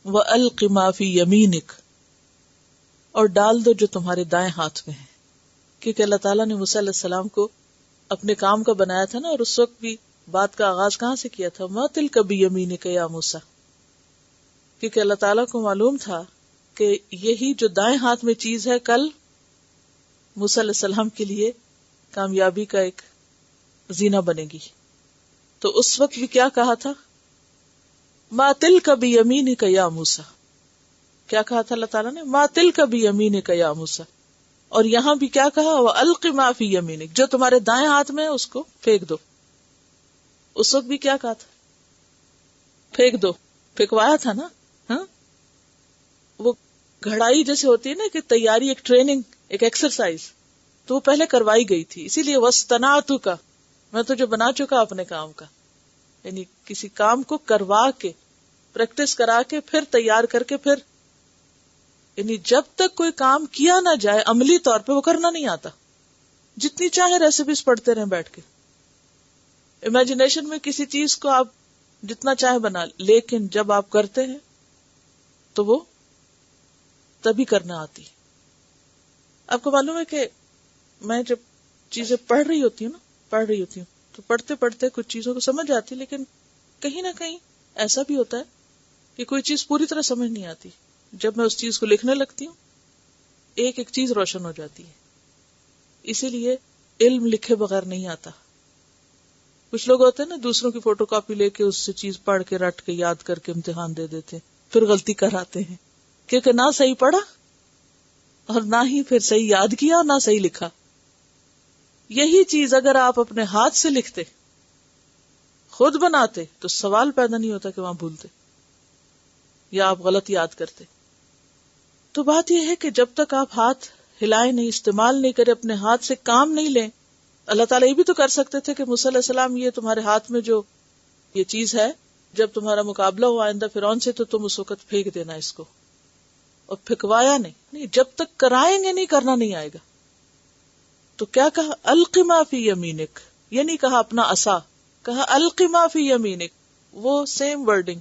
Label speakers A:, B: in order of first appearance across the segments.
A: وَأَلْقِ مَا فِي يَمِينِكَ، اور ڈال دو جو تمہارے دائیں ہاتھ میں ہے. کیونکہ اللہ تعالیٰ نے موسیٰ علیہ السلام کو اپنے کام کا بنایا تھا نا، اور اس وقت بھی بات کا آغاز کہاں سے کیا تھا؟ مَا تِلْكَ بِيَمِينِكَ يَا موسیٰ. کیونکہ اللہ تعالیٰ کو معلوم تھا کہ یہی جو دائیں ہاتھ میں چیز ہے کل موسیٰ علیہ السلام کے لیے کامیابی کا ایک زینہ بنے گی. تو اس وقت بھی کیا کہا تھا؟ مَا تِلْكَ بِيَمِينِكَ يَا موسیٰ. کیا کہا تھا اللہ تعالیٰ نے؟ مَا تِلْكَ بِيَمِينِكَ يَا موسیٰ. اور یہاں بھی کیا کہا؟ وَأَلْقِ مَا فِي يَمِينِكَ، جو تمہارے دائیں ہاتھ میں ہے اس کو پھینک دو. اس وقت بھی کیا کہا تھا؟ پھینک دو. پھینکوایا تھا نا. ہاں، وہ گھڑائی جیسے ہوتی ہے نا کہ تیاری، ایک ٹریننگ، ایک ایکسرسائز، تو وہ پہلے کروائی گئی تھی. اسی لیے وَاسْتَنَعْتُكَ، میں تجھے بنا چکا اپنے کام کا. یعنی کسی کام کو کروا کے، پریکٹس کرا کے، پھر تیار کر کے، پھر یعنی جب تک کوئی کام کیا نہ جائے عملی طور پہ وہ کرنا نہیں آتا. جتنی چاہے ریسیپیز پڑھتے رہیں بیٹھ کے، امیجنیشن میں کسی چیز کو آپ جتنا چاہے بنا، لیکن جب آپ کرتے ہیں تو وہ تبھی کرنا آتی. آپ کو معلوم ہے کہ میں جب چیزیں پڑھ رہی ہوتی ہوں تو پڑھتے پڑھتے کچھ چیزوں کو سمجھ آتی، لیکن کہیں نہ کہیں ایسا بھی ہوتا ہے کہ کوئی چیز پوری طرح سمجھ نہیں آتی. جب میں اس چیز کو لکھنے لگتی ہوں ایک ایک چیز روشن ہو جاتی ہے. اسی لیے علم لکھے بغیر نہیں آتا. کچھ لوگ ہوتے ہیں نا، دوسروں کی فوٹو کاپی لے کے اس سے چیز پڑھ کے رٹ کے یاد کر کے امتحان دے دیتے، پھر غلطی کراتے ہیں کیونکہ نہ صحیح پڑھا اور نہ ہی پھر صحیح یاد کیا اور نہ صحیح لکھا. یہی چیز اگر آپ اپنے ہاتھ سے لکھتے، خود بناتے، تو سوال پیدا نہیں ہوتا کہ وہاں بھولتے یا آپ غلط یاد کرتے. تو بات یہ ہے کہ جب تک آپ ہاتھ ہلائے نہیں، استعمال نہیں کرے، اپنے ہاتھ سے کام نہیں لیں. اللہ تعالیٰ یہ بھی تو کر سکتے تھے کہ موسیٰ علیہ السلام یہ تمہارے ہاتھ میں جو یہ چیز ہے، جب تمہارا مقابلہ ہو آئندہ فرعون سے تو تم اس وقت پھینک دینا اس کو. اور پھینکوایا نہیں. جب تک کرائیں گے نہیں، کرنا نہیں آئے گا. تو کیا کہا؟ الق ما فی یمینک. یہ نہیں کہا اپنا عصا، کہا الق ما فی یمینک. وہ سیم ورڈنگ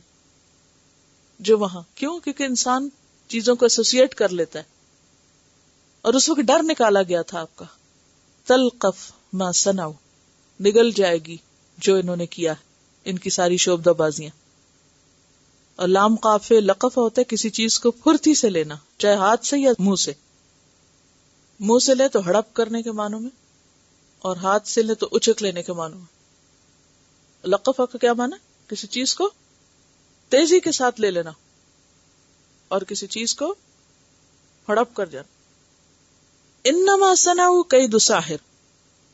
A: جو وہاں. کیوں؟ کیونکہ انسان چیزوں کو ایسوسیٹ کر لیتا ہے. اور اس وقت ڈر نکالا گیا تھا آپ کا. تلقف ما صنعوا، نگل جائے گی جو انہوں نے کیا، ان کی ساری شعبدہ بازیاں. اور لام قاف لقف ہوتا ہے کسی چیز کو پھرتی سے لینا، چاہے ہاتھ سے یا منہ سے. منہ سے لے تو ہڑپ کرنے کے معنوں میں، اور ہاتھ سے لے تو اچک لینے کے معنوں میں. لقف کا کیا معنی؟ کسی چیز کو تیزی کے ساتھ لے لینا اور کسی چیز کو ہڑپ کر جانا. انما صنعوا کید ساحر،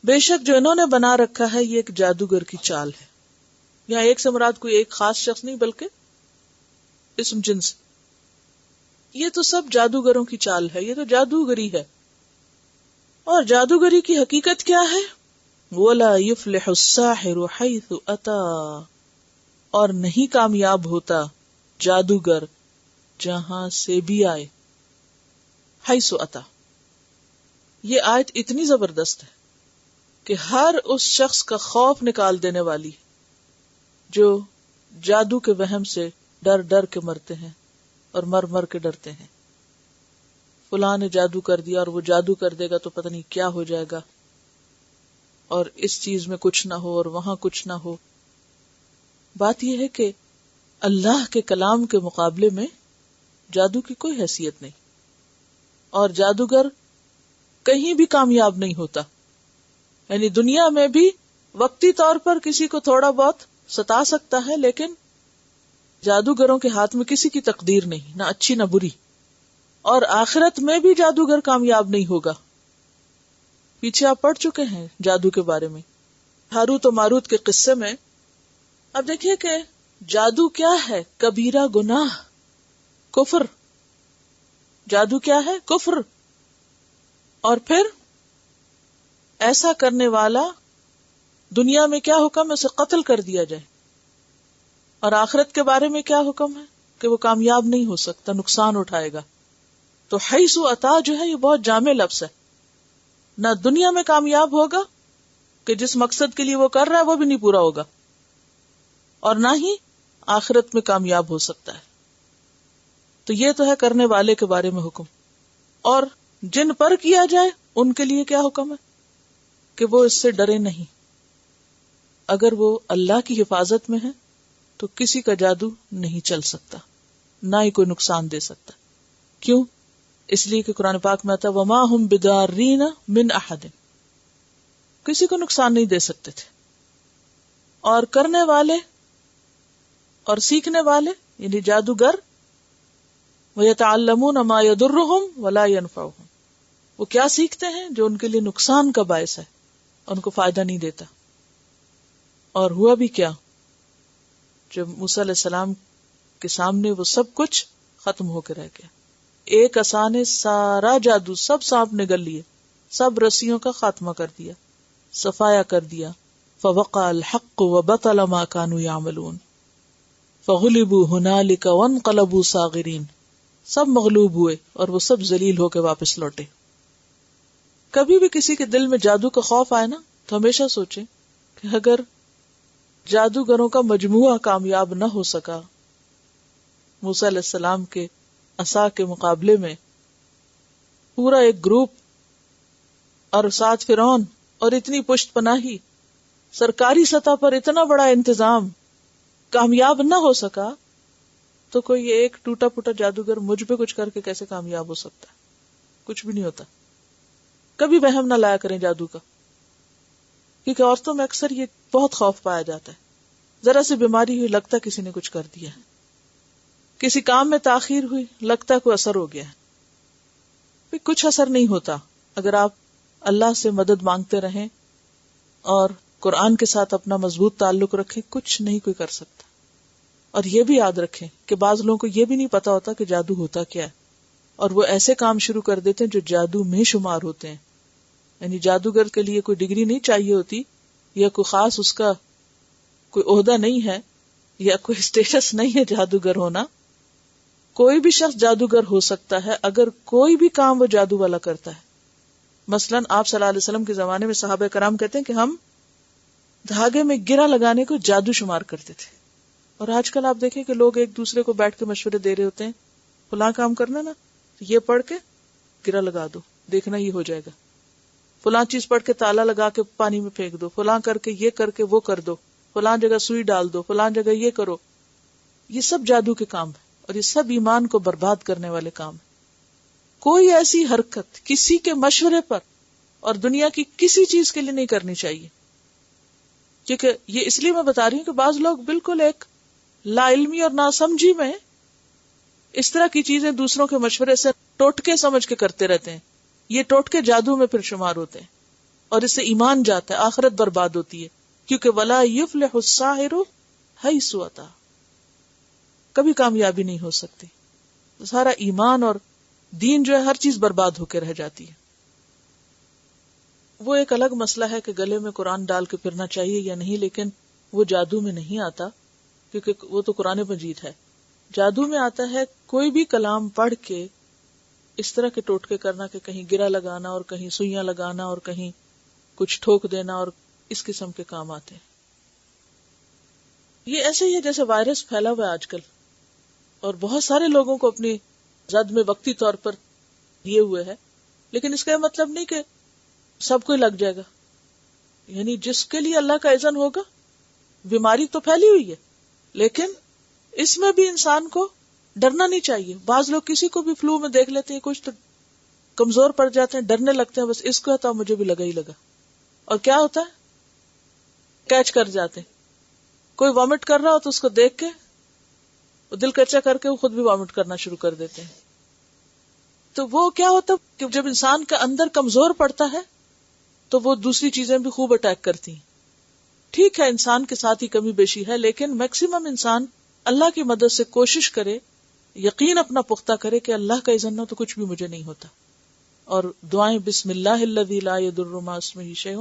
A: بے شک جو انہوں نے بنا رکھا ہے یہ ایک جادوگر کی چال ہے. یہاں ایک سے مراد کوئی ایک خاص شخص نہیں بلکہ اسم جنس. یہ تو سب جادوگروں کی چال ہے، یہ تو جادوگری ہے. اور جادوگری کی حقیقت کیا ہے؟ وَلَا يُفْلِحُ السَّاحِرُ حَيْثُ أَتَى، اور نہیں کامیاب ہوتا جادوگر جہاں سے بھی آئے. حیث اتا، یہ آیت اتنی زبردست ہے کہ ہر اس شخص کا خوف نکال دینے والی جو جادو کے وہم سے ڈر ڈر کے مرتے ہیں اور مر مر کے ڈرتے ہیں. فلاں نے جادو کر دیا اور وہ جادو کر دے گا تو پتہ نہیں کیا ہو جائے گا، اور اس چیز میں کچھ نہ ہو اور وہاں کچھ نہ ہو. بات یہ ہے کہ اللہ کے کلام کے مقابلے میں جادو کی کوئی حیثیت نہیں، اور جادوگر کہیں بھی کامیاب نہیں ہوتا. یعنی دنیا میں بھی وقتی طور پر کسی کو تھوڑا بہت ستا سکتا ہے، لیکن جادوگروں کے ہاتھ میں کسی کی تقدیر نہیں، نہ اچھی نہ بری. اور آخرت میں بھی جادوگر کامیاب نہیں ہوگا. پیچھے آپ پڑھ چکے ہیں جادو کے بارے میں، ہاروت و ماروت کے قصے میں. اب دیکھیے کہ جادو کیا ہے؟ کبیرہ گناہ، کفر. جادو کیا ہے؟ کفر. اور پھر ایسا کرنے والا دنیا میں کیا حکم ہے؟ اسے قتل کر دیا جائے. اور آخرت کے بارے میں کیا حکم ہے؟ کہ وہ کامیاب نہیں ہو سکتا، نقصان اٹھائے گا. تو حیث عطا جو ہے یہ بہت جامع لفظ ہے. نہ دنیا میں کامیاب ہوگا کہ جس مقصد کے لیے وہ کر رہا ہے وہ بھی نہیں پورا ہوگا، اور نہ ہی آخرت میں کامیاب ہو سکتا ہے. تو یہ تو ہے کرنے والے کے بارے میں حکم. اور جن پر کیا جائے ان کے لیے کیا حکم ہے کہ وہ اس سے ڈرے نہیں. اگر وہ اللہ کی حفاظت میں ہے تو کسی کا جادو نہیں چل سکتا، نہ ہی کوئی نقصان دے سکتا. کیوں؟ اس لیے کہ قرآن پاک میں آتا وما ہم بدارین من احد، کسی کو نقصان نہیں دے سکتے تھے. اور کرنے والے اور سیکھنے والے یعنی جادوگر وَيَتَعَلَّمُونَ مَا يَضُرُّهُمْ وَلَا يَنْفَعُهُمْ، وہ کیا سیکھتے ہیں جو ان کے لیے نقصان کا باعث ہے اور ان کو فائدہ نہیں دیتا. اور ہوا بھی کیا، جب موسیٰ علیہ السلام کے سامنے وہ سب کچھ ختم ہو کے رہ گیا. ایک عصا نے سارا جادو، سب سانپ نگل لیے، سب رسیوں کا خاتمہ کر دیا، صفایا کر دیا. فوقع الحق وبطل ما كانوا يعملون فغلبوا هنالك وانقلبوا صاغرين، سب مغلوب ہوئے اور وہ سب ذلیل ہو کے واپس لوٹے. کبھی بھی کسی کے دل میں جادو کا خوف آئے نا تو ہمیشہ سوچیں کہ اگر جادوگروں کا مجموعہ کامیاب نہ ہو سکا موسیٰ علیہ السلام کے عصا کے مقابلے میں، پورا ایک گروپ اور ساتھ فرعون اور اتنی پشت پناہی، سرکاری سطح پر اتنا بڑا انتظام کامیاب نہ ہو سکا، تو کوئی ایک ٹوٹا پھوٹا جادوگر مجھ پہ کچھ کر کے کیسے کامیاب ہو سکتا ہے؟ کچھ بھی نہیں ہوتا. کبھی وہم نہ لایا کریں جادو کا، کیونکہ عورتوں میں اکثر یہ بہت خوف پایا جاتا ہے. ذرا سی بیماری ہوئی لگتا کسی نے کچھ کر دیا ہے، کسی کام میں تاخیر ہوئی لگتا کوئی اثر ہو گیا ہے. کچھ اثر نہیں ہوتا اگر آپ اللہ سے مدد مانگتے رہیں اور قرآن کے ساتھ اپنا مضبوط تعلق رکھیں، کچھ نہیں کوئی کر سکتا. اور یہ بھی یاد رکھیں کہ بعض لوگوں کو یہ بھی نہیں پتا ہوتا کہ جادو ہوتا کیا ہے، اور وہ ایسے کام شروع کر دیتے ہیں جو جادو میں شمار ہوتے ہیں. یعنی جادوگر کے لیے کوئی ڈگری نہیں چاہیے ہوتی، یا کوئی خاص اس کا کوئی عہدہ نہیں ہے، یا کوئی اسٹیٹس نہیں ہے جادوگر ہونا. کوئی بھی شخص جادوگر ہو سکتا ہے اگر کوئی بھی کام وہ جادو والا کرتا ہے. مثلاً آپ صلی اللہ علیہ وسلم کے زمانے میں صحابہ کرام کہتے ہیں کہ ہم دھاگے میں گرہ لگانے کو جادو شمار کرتے تھے. اور آج کل آپ دیکھیں کہ لوگ ایک دوسرے کو بیٹھ کے مشورے دے رہے ہوتے ہیں، فلاں کام کرنا نا یہ پڑھ کے گرہ لگا دو، دیکھنا یہ ہو جائے گا. فلاں چیز پڑھ کے تالا لگا کے پانی میں پھینک دو، فلاں کر کے یہ کر کے وہ کر دو، فلاں جگہ سوئی ڈال دو، فلاں جگہ یہ کرو. یہ سب جادو کے کام ہیں اور یہ سب ایمان کو برباد کرنے والے کام ہیں. کوئی ایسی حرکت کسی کے مشورے پر اور دنیا کی کسی چیز کے لیے نہیں کرنی چاہیے. کیونکہ یہ اس لیے میں بتا رہی ہوں کہ بعض لوگ بالکل ایک لا علمی اور ناسمجھی میں اس طرح کی چیزیں دوسروں کے مشورے سے ٹوٹکے سمجھ کے کرتے رہتے ہیں. یہ ٹوٹکے جادو میں پھر شمار ہوتے ہیں اور اس سے ایمان جاتا ہے، آخرت برباد ہوتی ہے. کیونکہ ولا یفلح الساحر حیث اتی، کبھی کامیابی نہیں ہو سکتی. سارا ایمان اور دین جو ہے ہر چیز برباد ہو کے رہ جاتی ہے. وہ ایک الگ مسئلہ ہے کہ گلے میں قرآن ڈال کے پھرنا چاہیے یا نہیں، لیکن وہ جادو میں نہیں آتا کیونکہ وہ تو قرآن مجید ہے. جادو میں آتا ہے کوئی بھی کلام پڑھ کے اس طرح کے ٹوٹکے کرنا کہ کہیں گرہ لگانا اور کہیں سوئیاں لگانا اور کہیں کچھ ٹھوک دینا، اور اس قسم کے کام آتے ہیں. یہ ایسے ہی ہے جیسے وائرس پھیلا ہوا ہے آج کل، اور بہت سارے لوگوں کو اپنی زد میں وقتی طور پر لیے ہوئے ہے، لیکن اس کا یہ مطلب نہیں کہ سب کو لگ جائے گا. یعنی جس کے لیے اللہ کا اذن ہوگا. بیماری تو پھیلی ہوئی ہے لیکن اس میں بھی انسان کو ڈرنا نہیں چاہیے. بعض لوگ کسی کو بھی فلو میں دیکھ لیتے ہیں، کچھ تو کمزور پڑ جاتے ہیں، ڈرنے لگتے ہیں، بس اس کو تو مجھے بھی لگا ہی لگا. اور کیا ہوتا ہے، کیچ کر جاتے ہیں. کوئی وامٹ کر رہا ہو تو اس کو دیکھ کے دل کچا کر کے وہ خود بھی وامٹ کرنا شروع کر دیتے ہیں. تو وہ کیا ہوتا ہے کہ جب انسان کا اندر کمزور پڑتا ہے تو وہ دوسری چیزیں بھی خوب اٹیک کرتی ہیں. ٹھیک ہے انسان کے ساتھ ہی کمی بیشی ہے، لیکن میکسیمم انسان اللہ کی مدد سے کوشش کرے، یقین اپنا پختہ کرے کہ اللہ کا اذن نہ تو کچھ بھی مجھے نہیں ہوتا. اور دعائیں بسم اللہ الذی لا یضر مع اسمہ شیء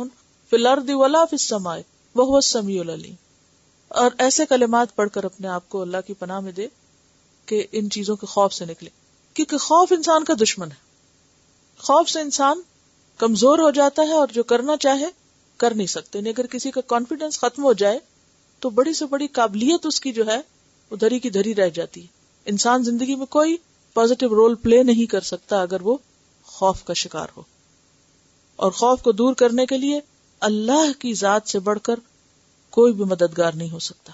A: فی الارض ولا فی السماء وہو السمیع العلیم. اور ایسے کلمات پڑھ کر اپنے آپ کو اللہ کی پناہ میں دے کہ ان چیزوں کے خوف سے نکلے، کیونکہ خوف انسان کا دشمن ہے. خوف سے انسان کمزور ہو جاتا ہے اور جو کرنا چاہے کر نہیں سکتے. اگر کسی کا کانفیڈنس ختم ہو جائے تو بڑی سے بڑی قابلیت اس کی جو ہے وہ دھری کی دھری رہ جاتی ہے. انسان زندگی میں کوئی پازیٹیو رول پلے نہیں کر سکتا اگر وہ خوف کا شکار ہو. اور خوف کو دور کرنے کے لیے اللہ کی ذات سے بڑھ کر کوئی بھی مددگار نہیں ہو سکتا.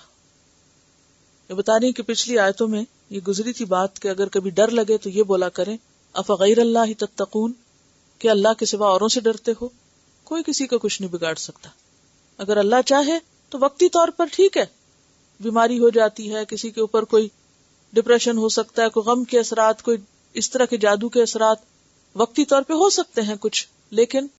A: یہ بتانے کہ پچھلی آیتوں میں یہ گزری تھی بات کہ اگر کبھی ڈر لگے تو یہ بولا کریں افغیر اللہ تتقون، کہ اللہ کے سوا اوروں سے ڈرتے ہو. کوئی کسی کا کچھ نہیں بگاڑ سکتا. اگر اللہ چاہے تو وقتی طور پر ٹھیک ہے، بیماری ہو جاتی ہے، کسی کے اوپر کوئی ڈپریشن ہو سکتا ہے، کوئی غم کے اثرات، کوئی اس طرح کے جادو کے اثرات وقتی طور پہ ہو سکتے ہیں کچھ، لیکن